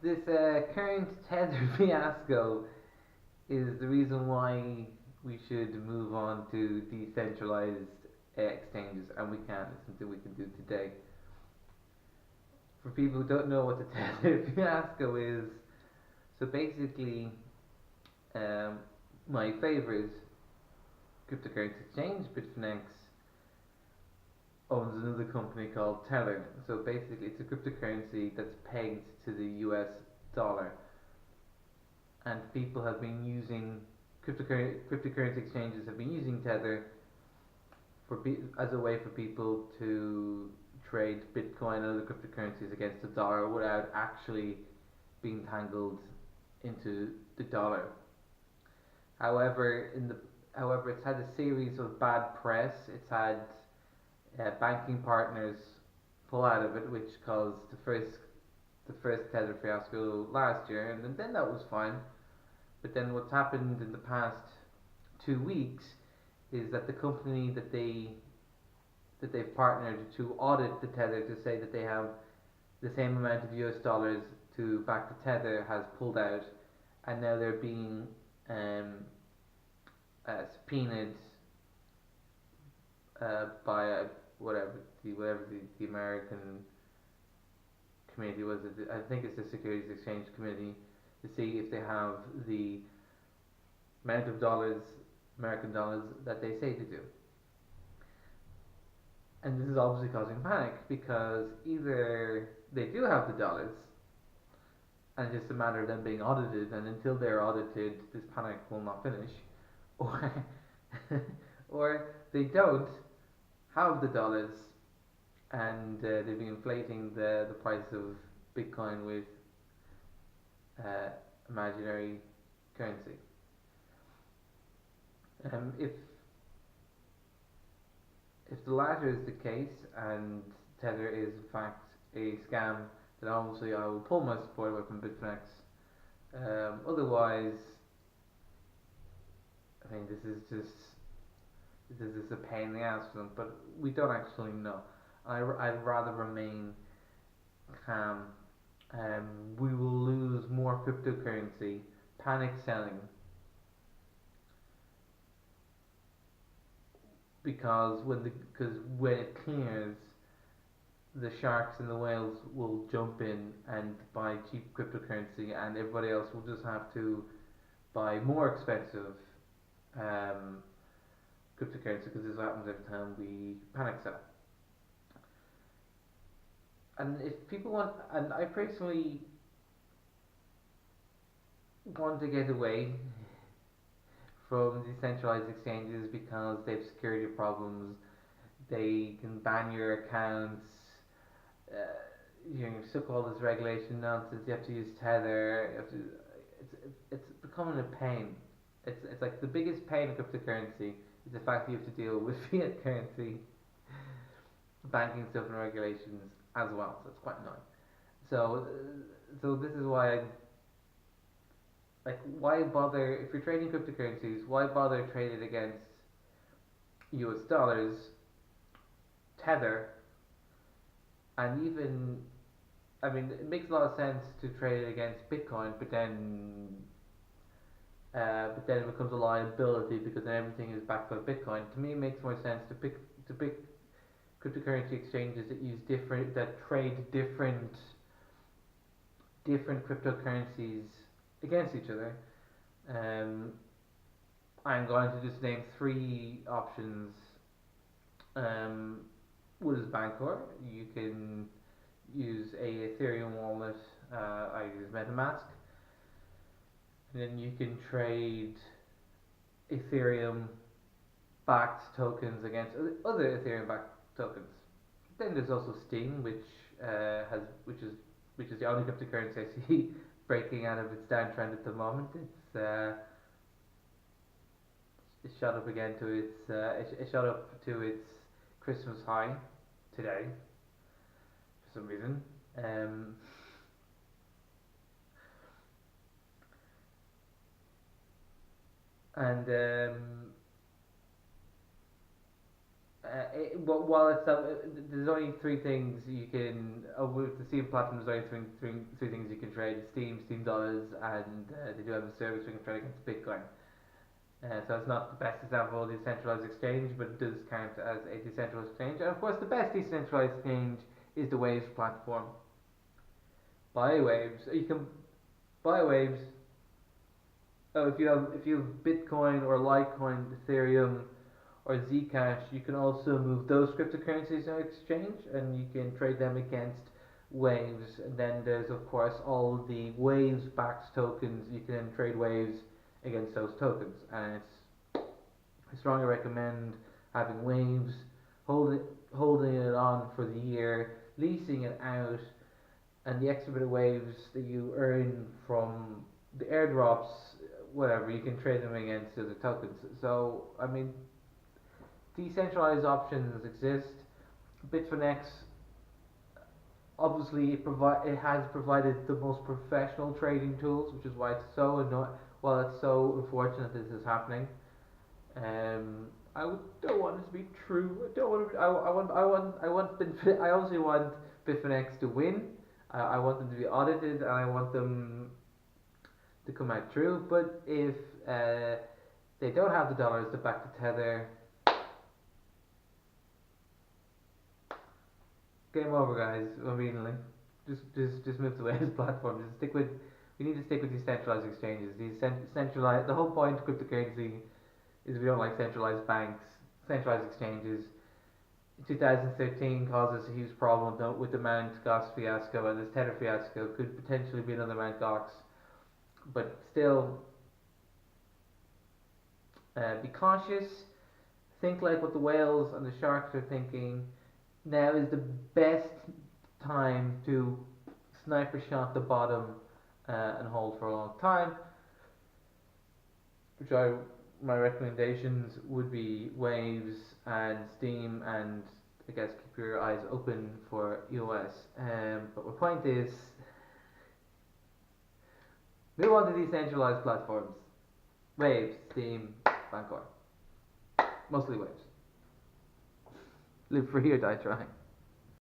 this current Tether fiasco is the reason why we should move on to decentralized exchanges, and we can't. It's something we can do today. For people who don't know what the Tether fiasco is, so basically, um, my favorite cryptocurrency exchange, Bitfinex, owns another company called Tether. So basically, it's a cryptocurrency that's pegged to the US dollar, and people have been using cryptocurrency exchanges have been using Tether as a way for people to trade Bitcoin and other cryptocurrencies against the dollar without actually being tangled into the dollar. However, it's had a series of bad press. It's had banking partners pull out of it, which caused the first Tether fiasco last year, and then that was fine. But then what's happened in the past 2 weeks is that the company that they've partnered to audit the Tether to say that they have the same amount of US dollars to back the Tether has pulled out, and now they're being um, subpoenaed by whatever the American committee was. I think it's the Securities Exchange Committee, to see if they have the amount of American dollars, that they say they do. And this is obviously causing panic because either they do have the dollars and it's just a matter of them being audited, and until they're audited, this panic will not finish, or or they don't have the dollars and they've been inflating the price of Bitcoin with imaginary currency. If the latter is the case and Tether is in fact a scam, then obviously I will pull my support away from Bitfinex. Otherwise, I mean, this is a pain in the ass for them, but we don't actually know. I'd rather remain calm. We will lose more cryptocurrency, panic selling, because when it clears, the sharks and the whales will jump in and buy cheap cryptocurrency, and everybody else will just have to buy more expensive cryptocurrency, because this happens every time we panic sell. And if people want, and I personally want to get away from decentralized exchanges because they have security problems. They can ban your accounts. Uh, you suck all this regulation nonsense. You have to use Tether. It's becoming a pain. It's like the biggest pain in cryptocurrency is the fact that you have to deal with fiat currency, banking stuff, and regulations as well. So it's quite annoying. So this is why why bother if you're trading cryptocurrencies? Why bother trading against US dollars, Tether, and even, I mean, it makes a lot of sense to trade it against Bitcoin, but then it becomes a liability because then everything is backed by Bitcoin. To me, it makes more sense to pick cryptocurrency exchanges that trade different cryptocurrencies against each other. I'm going to just name three options. One is Bancor. You can use a Ethereum wallet. I use MetaMask, and then you can trade Ethereum backed tokens against other Ethereum backed tokens. Then there's also Steem, which is the only cryptocurrency I see breaking out of its downtrend at the moment. It's shot up again to it shot up to its Christmas high today for some reason. And While it's there's only three things you can with the Steam platform. There's only three things you can trade: Steam dollars, and they do have a service we can trade against Bitcoin. So it's not the best example of a decentralized exchange, but it does count as a decentralized exchange. And of course, the best decentralized exchange is the Waves platform. Buy Waves. You can buy Waves. Oh, if you have Bitcoin or Litecoin, Ethereum, or Zcash, you can also move those cryptocurrencies on exchange, and you can trade them against Waves. And then there's of course all the Waves backed tokens. You can trade Waves against those tokens, and I strongly recommend having Waves, holding it on for the year, leasing it out, and the extra bit of Waves that you earn from the airdrops, whatever, you can trade them against other tokens. So I mean, decentralized options exist. Bitfinex, obviously, it has provided the most professional trading tools, which is why it's so While it's so unfortunate this is happening, don't want it to be true. I don't want. I also want Bitfinex to win. I want them to be audited, and I want them to come out true. But if they don't have the dollars to back the Tether, game over, guys. I mean, like, just move to Waves platform. Just stick with. We need to stick with these centralized exchanges. These centralized. The whole point of cryptocurrency is we don't like centralized banks, centralized exchanges. 2013 caused us a huge problem with the Mt. Gox fiasco, and this Tether fiasco could potentially be another Mt. Gox. But still, be cautious. Think like what the whales and the sharks are thinking. Now is the best time to sniper shot the bottom and hold for a long time. My recommendations would be Waves and Steem, and I guess keep your eyes open for EOS. But my point is, move on to decentralized platforms. Waves, Steem, Bancor. Mostly Waves. Live free or die trying.